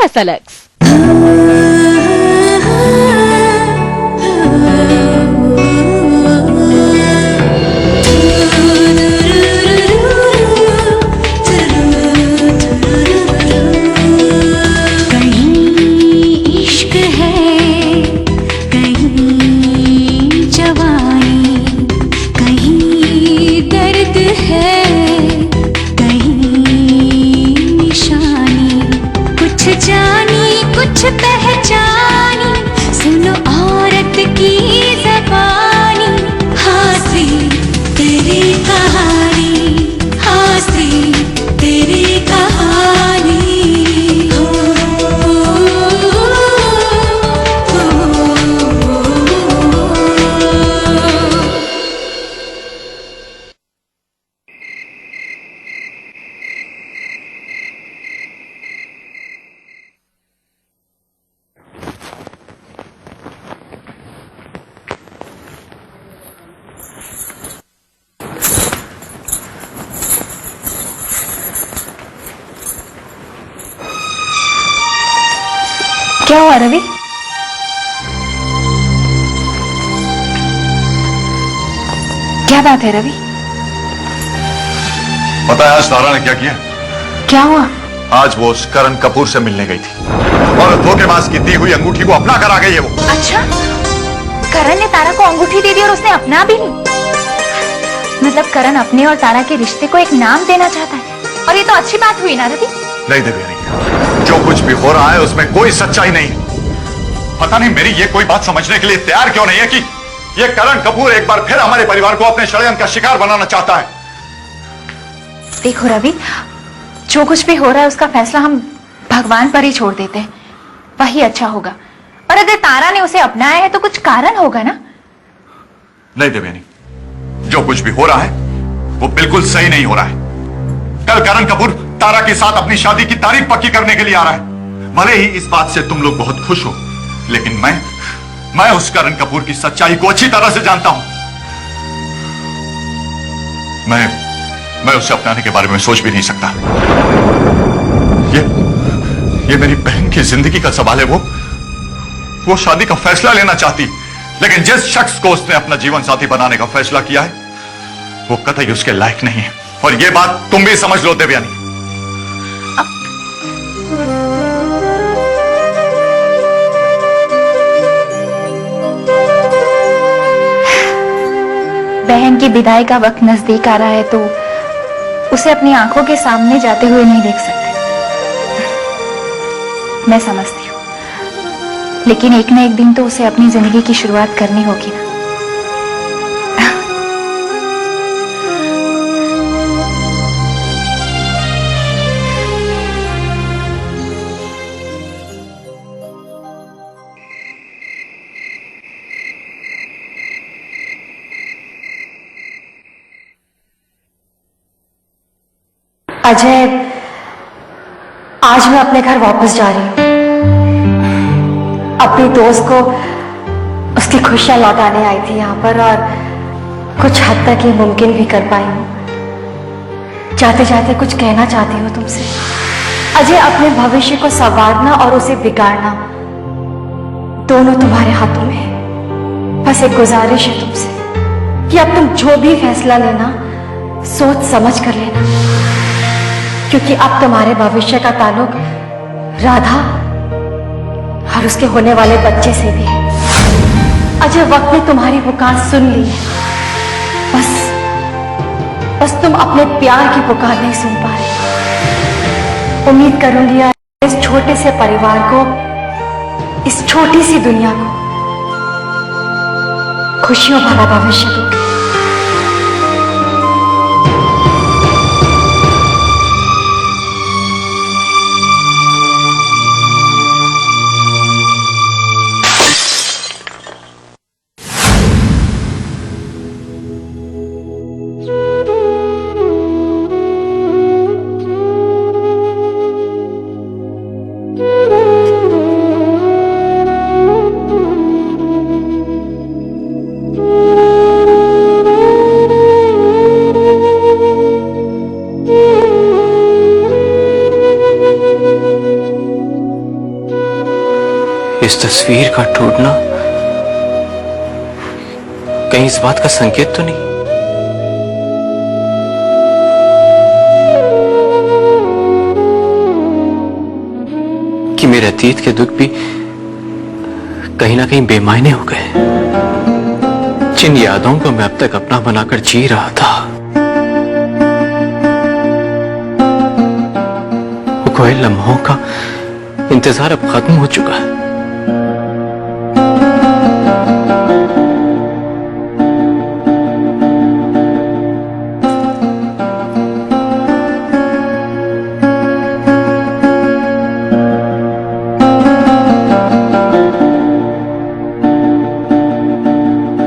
SLX। क्या हुआ रवि? क्या बात है रवि? पता है आज तारा ने क्या किया? क्या हुआ? आज वो उस करण कपूर से मिलने गई थी और धोखेबाज की दी हुई अंगूठी को अपना कर आ गई है वो। अच्छा, करण ने तारा को अंगूठी दे दी और उसने अपना भी ली। मतलब करण अपने और तारा के रिश्ते को एक नाम देना चाहता है और ये तो अच्छी बात हुई ना रवि? नहीं देवयानी, जो कुछ भी हो रहा है उसमें कोई सच्चाई नहीं। पता नहीं मेरी ये कोई बात समझने के लिए तैयार क्यों नहीं है कि ये करण कपूर एक बार फिर हमारे परिवार को अपने षड्यंत्र का शिकार बनाना चाहता है। देखो रवि, जो कुछ भी हो रहा है उसका फैसला हम भगवान पर ही छोड़ देते हैं, वही अच्छा होगा। और अगर तारा ने उसे अपनाया है तो कुछ कारण होगा ना? नहीं देवयानी, जो कुछ भी हो रहा है वो बिल्कुल सही नहीं हो रहा है। कल करण कपूर तारा के साथ अपनी शादी की तारीख पक्की करने के लिए आ रहा है। भले ही इस बात से तुम लोग बहुत खुश हो, लेकिन मैं उस करण कपूर की सच्चाई को अच्छी तरह से जानता हूं। मैं उसे अपनाने के बारे में सोच भी नहीं सकता। ये मेरी बहन की जिंदगी का सवाल है। वो शादी का फैसला लेना चाहती, लेकिन जिस शख्स को उसने अपना जीवन साथी बनाने का फैसला किया है वो कतई उसके लायक नहीं है। और ये बात तुम भी समझ लो देवयानी। बहन की विदाई का वक्त नजदीक आ रहा है तो उसे अपनी आंखों के सामने जाते हुए नहीं देख सकते। मैं समझती हूँ, लेकिन एक ना एक दिन तो उसे अपनी जिंदगी की शुरुआत करनी होगी ना। अजय, आज मैं अपने घर वापस जा रही हूँ। अपनी दोस्त को उसकी खुशियां लौटाने आई थी यहाँ पर और कुछ हद तक ये मुमकिन भी कर पाई हूँ। जाते जाते कुछ कहना चाहती हूँ तुमसे। अजय, अपने भविष्य को संवारना और उसे बिगाड़ना दोनों तुम्हारे हाथों में है। बस एक गुजारिश है तुमसे कि अब तुम जो भी फैसला लेना सोच समझ कर लेना, क्योंकि अब तुम्हारे भविष्य का ताल्लुक राधा और उसके होने वाले बच्चे से भी है। अजय, वक्त ने तुम्हारी पुकार सुन ली है। बस तुम अपने प्यार की पुकार नहीं सुन पा रहे। उम्मीद करूंगी इस छोटे से परिवार को, इस छोटी सी दुनिया को खुशियों भरा भविष्य दो। इस तस्वीर का टूटना कहीं इस बात का संकेत तो नहीं कि मेरे अतीत के दुख भी कहीं ना कहीं बेमायने हो गए, जिन यादों को मैं अब तक अपना बनाकर जी रहा था वो खोए लम्हों का इंतजार अब खत्म हो चुका है।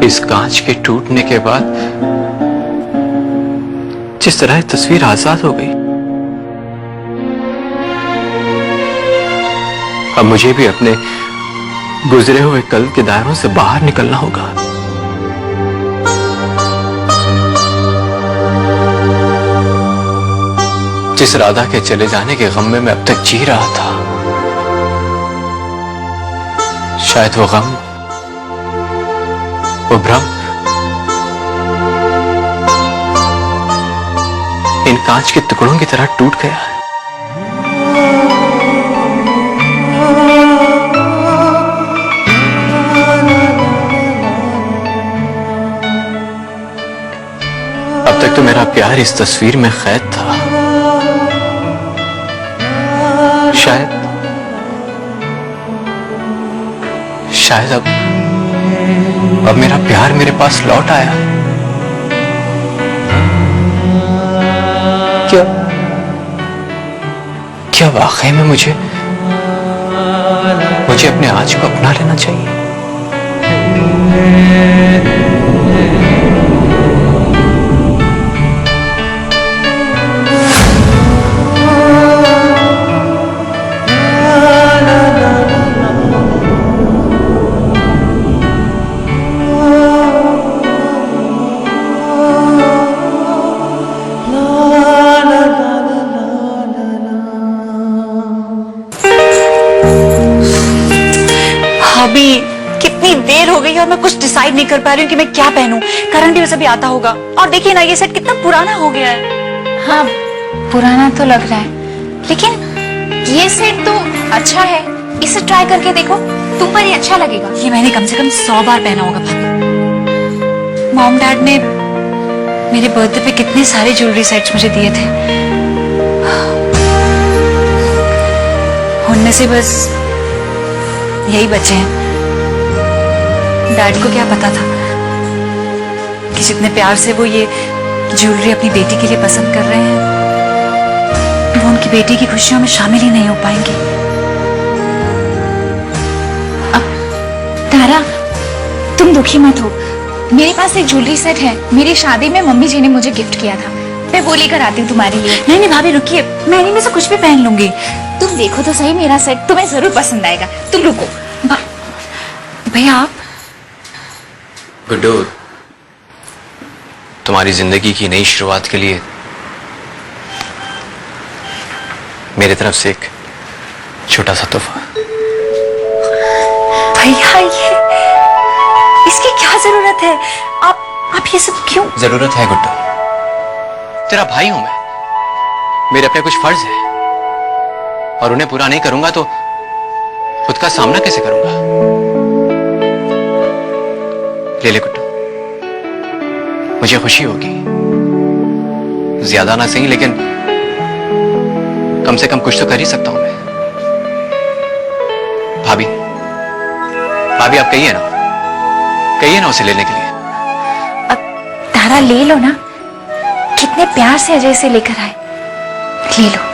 इस कांच के टूटने के बाद जिस तरह तस्वीर आजाद हो गई, अब मुझे भी अपने गुजरे हुए कल के दायरों से बाहर निकलना होगा। जिस राधा के चले जाने के गम में मैं अब तक जी रहा था, शायद वो गम, वो भ्रम इन कांच के टुकड़ों की तरह टूट गया है। अब तक तो मेरा प्यार इस तस्वीर में कैद था, शायद अब मेरा प्यार मेरे पास लौट आया। क्या वाकई में मुझे अपने आज को अपना लेना चाहिए? अभी कितनी देर हो गई और मैं कुछ डिसाइड नहीं कर पा रही हूँ कि मैं क्या पहनूं। करण भी वैसे भी आता होगा और देखिए ना, ये सेट कितना पुराना हो गया है। हाँ, पुराना तो लग रहा है, लेकिन ये सेट तो अच्छा है। इसे ट्राई करके देखो, तुम पर ये अच्छा लगेगा। ये मैंने कम से कम 100 बार पहना होगा भाभी। मॉम डैड ने मेरे बर्थडे पे कितने सारे ज्वेलरी सेट्स मुझे दिए थे, उनमें से बस यही बचे हैं। डैड को क्या पता था कि जितने प्यार से वो ये ज्वेलरी अपनी बेटी के लिए पसंद कर रहे हैं, वो उनकी बेटी की खुशियों में शामिल ही नहीं हो पाएंगे। तारा, तुम दुखी मत हो। मेरे पास एक ज्वेलरी सेट है, मेरी शादी में मम्मी जी ने मुझे गिफ्ट किया था। मैं वो लेकर आती हूँ तुम्हारे लिए। नहीं नहीं भाभी रुकिए, मैं इनमें से कुछ भी पहन लूंगी। तुम देखो तो सही, मेरा सेट तुम्हें जरूर पसंद आएगा। तुम रुको। भैया आप? गुड्डू, तुम्हारी जिंदगी की नई शुरुआत के लिए मेरी तरफ से एक छोटा सा तोहफा। भैया ये इसकी क्या जरूरत है? आप ये सब क्यों? जरूरत है गुड्डू, तेरा भाई हूं मैं, मेरे अपने कुछ फर्ज है और उन्हें पूरा नहीं करूंगा तो खुद का सामना कैसे करूंगा? ले ले गुड्डू, मुझे खुशी होगी, ज्यादा ना सही लेकिन कम से कम कुछ तो कर ही सकता हूं मैं। भाभी भाभी आप कहिए ना उसे लेने के लिए। अब तारा ले लो ना, कितने प्यार से अजय से लेकर आए, ले लो।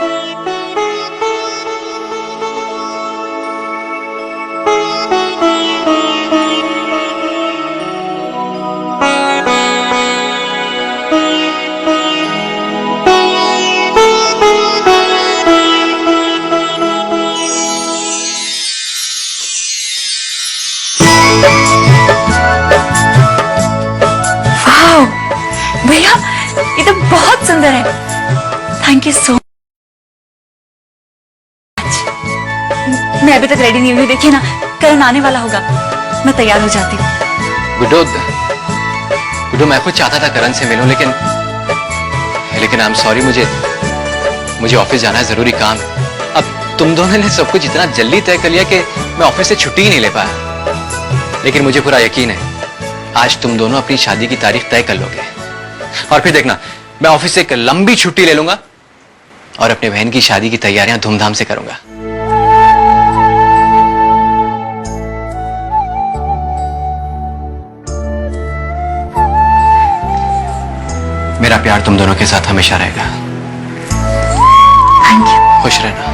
भैया ये तो बहुत सुंदर है, थैंक यू सो मच। मैं अभी तक रेडी नहीं हुई, देखिए ना करण आने वाला होगा, मैं तैयार हो जाती हूँ। गुड्डू मैं कुछ चाहता था करण से मिलूं, लेकिन आई एम सॉरी, मुझे ऑफिस जाना है, जरूरी काम। अब तुम दोनों ने सब कुछ इतना जल्दी तय कर लिया कि मैं ऑफिस से छुट्टी ही नहीं ले पाया। लेकिन मुझे पूरा यकीन है आज तुम दोनों अपनी शादी की तारीख तय कर लोगे, और फिर देखना मैं ऑफिस से एक लंबी छुट्टी ले लूंगा और अपने बहन की शादी की तैयारियां धूमधाम से करूंगा। मेरा प्यार तुम दोनों के साथ हमेशा रहेगा। Thank you. खुश रहना।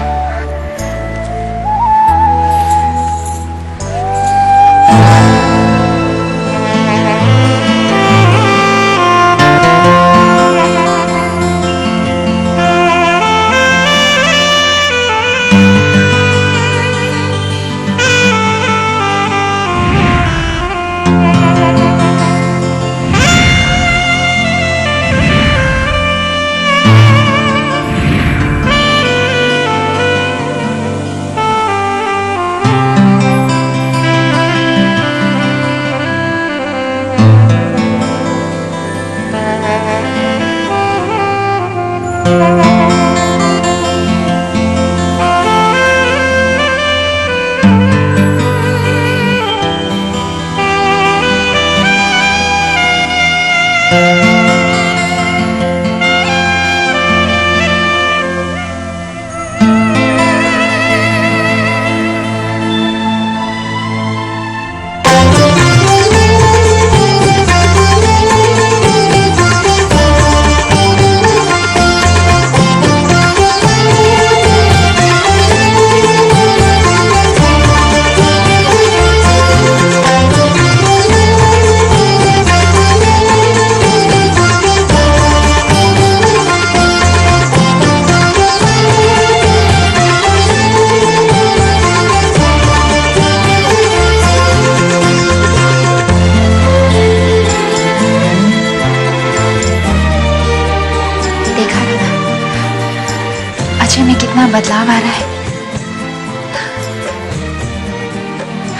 अजय में कितना बदलाव आ रहा है।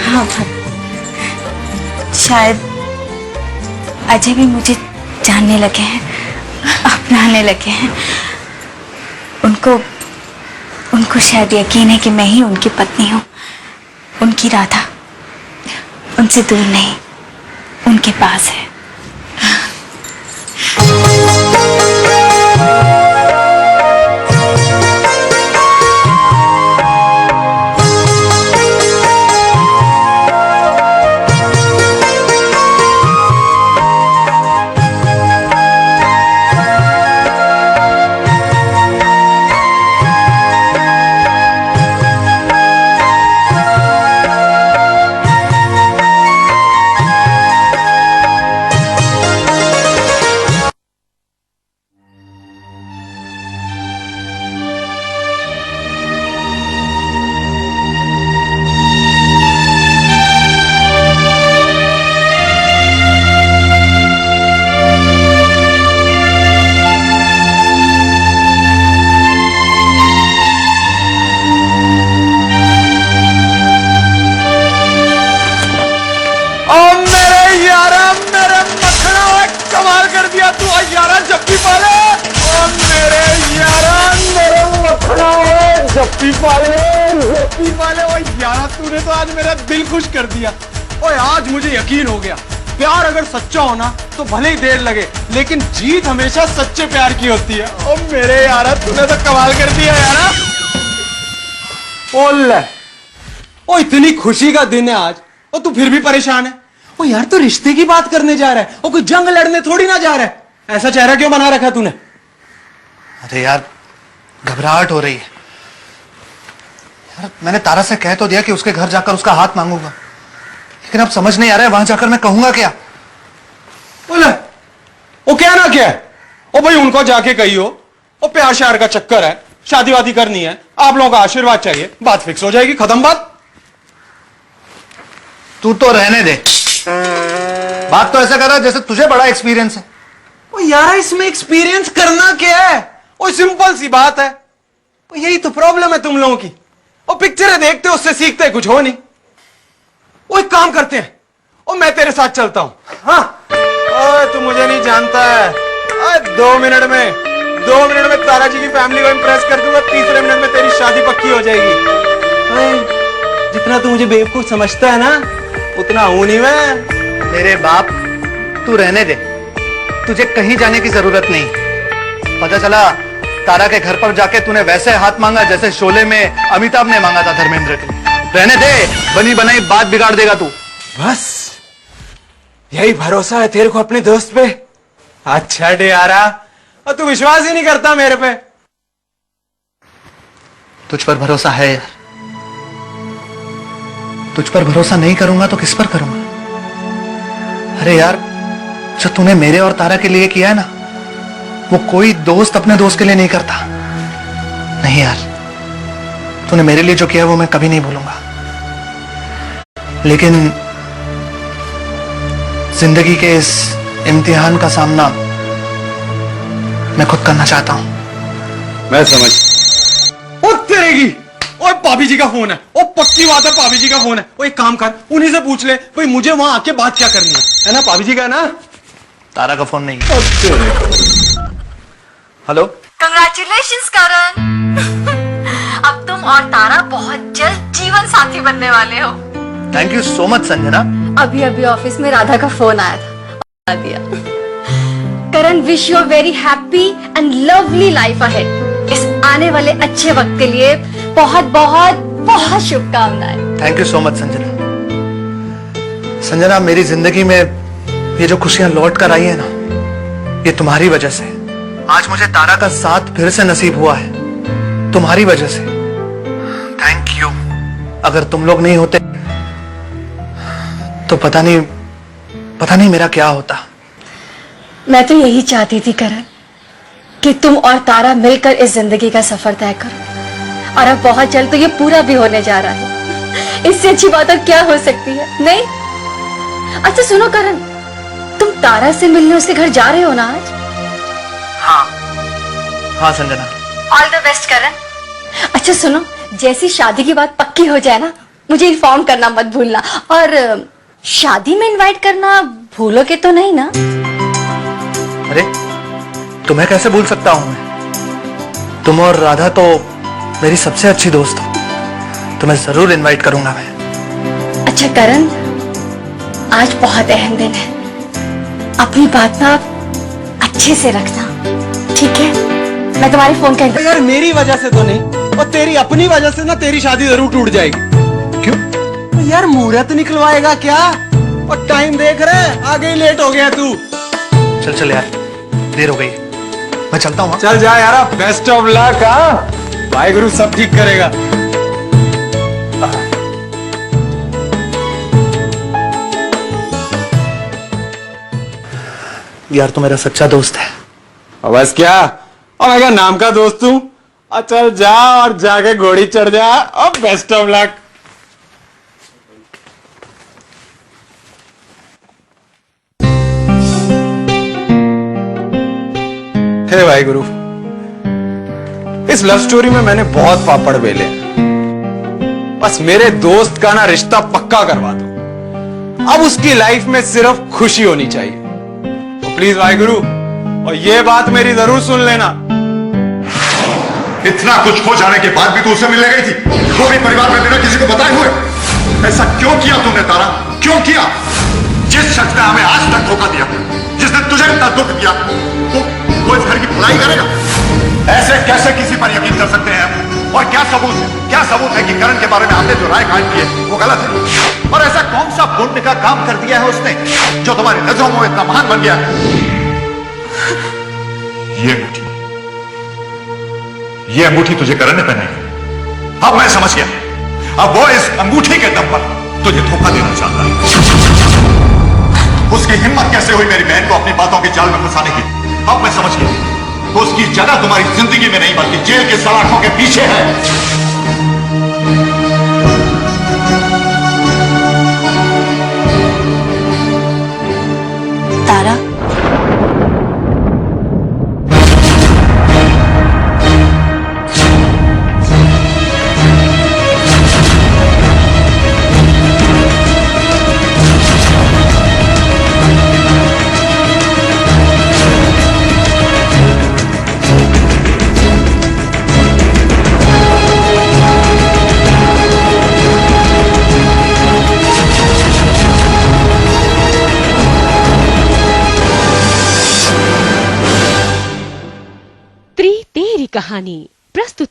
हाँ, शायद अजय भी मुझे जानने लगे हैं, अपनाने लगे हैं। उनको शायद यकीन है कि मैं ही उनकी पत्नी हूँ, उनकी राधा उनसे दूर नहीं, उनके पास है। तूने तो आज मेरा दिल खुश कर दिया। ओए आज मुझे यकीन हो गया, प्यार अगर सच्चा होना तो भले ही देर लगे, लेकिन जीत हमेशा सच्चे प्यार की होती है। ओ मेरे यारा तूने तो कमाल कर दिया यारा। ओले, ओ इतनी खुशी का दिन है आज, और तू फिर भी परेशान है। ओ यार तू रिश्ते की बात करने जा रहा है, ओ कोई जंग लड़ने थोड़ी ना जा रहा है। ऐसा चेहरा क्यों बना रखा तूने? अरे यार घबराहट हो रही है यार। मैंने तारा से कह तो दिया कि उसके घर जाकर उसका हाथ मांगूंगा, लेकिन अब समझ नहीं आ रहा है वहां जाकर मैं कहूंगा क्या। बोले वो क्या ना क्या है? ओ भाई उनको जाके कहियो ओ प्यार श्यार का चक्कर है, शादी वादी करनी है, आप लोगों का आशीर्वाद चाहिए, बात फिक्स हो जाएगी, खत्म बात। तू तो रहने दे, बात तो ऐसा कर रहा है जैसे तुझे बड़ा एक्सपीरियंस है। ओ यार इसमें एक्सपीरियंस करना क्या है? ओ सिंपल सी बात है। ओ यही तो प्रॉब्लम है तुम लोगों की। ओ पिक्चरें देखते हो उससे सीखते कुछ हो नहीं। वो एक काम करते हैं, और मैं तेरे साथ चलता हूँ। हाँ, ओए तू मुझे नहीं जानता है। ओए 2 मिनट में तारा जी की फैमिली को इम्प्रेस कर दूंगा, तीसरे मिनट में तेरी शादी पक्की हो जाएगी। ओए, जितना तू मुझे बेवकूफ समझता है ना, उतना हूं नहीं मैं। मेरे बाप, तू रहने दे, तुझे कहीं जाने की जरूरत नहीं। पता चला तारा के घर पर जाके तूने वैसे हाथ मांगा जैसे शोले में अमिताभ ने मांगा था धर्मेंद्र के। रहने दे, बनी बनाई बात बिगाड़ देगा तू। बस यही भरोसा है तेरे को अपने दोस्त पे? अच्छा डियारा, और तू विश्वास ही नहीं करता मेरे पे। तुझ पर भरोसा है यार, तुझ पर भरोसा नहीं करूंगा तो किस पर करूंगा? अरे यार, जो तूने मेरे और तारा के लिए किया है ना, वो कोई दोस्त अपने दोस्त के लिए नहीं करता। नहीं यार, तूने मेरे लिए जो किया वो मैं कभी नहीं भूलूंगा। लेकिन जिंदगी के इस इम्तिहान का सामना मैं खुद करना चाहता हूं। मैं समझ। ओ तेरेगी, ओए भाभी जी का फोन है। ओ पक्की बात है, भाभी जी का फोन है। ओ एक काम कर, उन्हीं से पूछ ले भाई मुझे वहां आके बात क्या करनी है ना? भाभी जी का ना? तारा का फोन नहीं है। हेलो, कंग्रेचुलेशंस करण। अब तुम और तारा बहुत जल्द जीवन साथी बनने वाले हो। Thank you so much Sanjana. अभी अभी ऑफिस में राधा का फोन आया था, बता दिया। Karan, wish you very happy and lovely life ahead. इस आने वाले अच्छे वक्त के लिए बहुत बहुत बहुत शुभकामनाएं। Thank you so much Sanjana. Sanjana, मेरी जिंदगी में ये जो खुशियां लौट कर आई है ना, ये तुम्हारी वजह से। आज मुझे तारा का साथ फिर से नसीब हुआ है, तुम्हारी वजह से। Thank you. अगर तुम लोग नहीं होते तो पता नहीं मेरा क्या होता। मैं तो यही चाहती थी करण कि तुम और तारा मिलकर इस जिंदगी का सफर तय करो, और अब बहुत जल्द तो ये पूरा भी होने जा रहा है। इससे अच्छी बात और क्या हो सकती है? नहीं? अच्छा सुनो करण, तुम तारा से मिलने उसके घर जा रहे हो ना आज? हाँ संजना। ऑल द बेस्ट करण। अच्छा सुनो, जैसी शादी की बात पक्की हो जाए ना, मुझे इन्फॉर्म करना मत भूलना। और शादी में इनवाइट करना भूलोगे तो नहीं ना? अरे तुम्हें कैसे भूल सकता हूं मैं? तुम और राधा तो मेरी सबसे अच्छी दोस्त हो, तुम्हें जरूर इनवाइट करूंगा मैं। अच्छा करण, आज बहुत अहम दिन है, अपनी बात ना अच्छे से रखना, ठीक है? मैं तुम्हारे फोन का यार मेरी वजह से तो नहीं, और तेरी अपनी वजह से ना तेरी शादी जरूर टूट जाएगी। क्यों? यार मुहूर्त निकलवाएगा क्या? और टाइम देख रहे, आगे ही लेट हो गया तू। चल चल यार, देर हो गई, मैं चलता हूँ। चल जा यार, बेस्ट ऑफ लक। भाई गुरु सब ठीक करेगा। यार तू मेरा सच्चा दोस्त है। और बस क्या, और मैं क्या नाम का दोस्त हूँ? और चल जा और जाके घोड़ी चढ़ जा, और बेस्ट ऑफ लक। हे भाई गुरु, इस लव स्टोरी में मैंने बहुत पापड़ बेले, बस मेरे दोस्त का ना रिश्ता पक्का करवा दो। अब उसकी लाइफ में सिर्फ खुशी होनी चाहिए। तो प्लीज भाई गुरु, और ये बात मेरी जरूर सुन लेना। इतना कुछ हो जाने के बाद भी तू उसे मिलने गई थी, वो भी परिवार में बिना किसी को बताए हुए। ऐसा क्यों किया तुमने तारा, क्यों किया? जिस शख्स ने हमें आज तक धोखा दिया, जिसने तुझे इतना दुख दिया, वो इस घर की भलाई करेगा? ऐसे कैसे किसी पर यकीन कर सकते हैं हम? और क्या सबूत है कि करण के बारे में आपने जो राय कायम की है वो गलत है? और ऐसा कौन सा पुण्य का काम कर दिया है उसने जो तुम्हारी नजरों में इतना महान बन गया है? ये अंगूठी तुझे करण ने पहनाई। अब मैं समझ गया, अब वो इस अंगूठी के दम पर तुझे धोखा देना चाहता है। उसकी हिम्मत कैसे हुई मेरी बहन को अपनी बातों के जाल में फंसाने की? अब मैं समझ गया, उसकी जगह तुम्हारी जिंदगी में नहीं बल्कि जेल के सलाखों के पीछे है। तारा, कहानी प्रस्तुत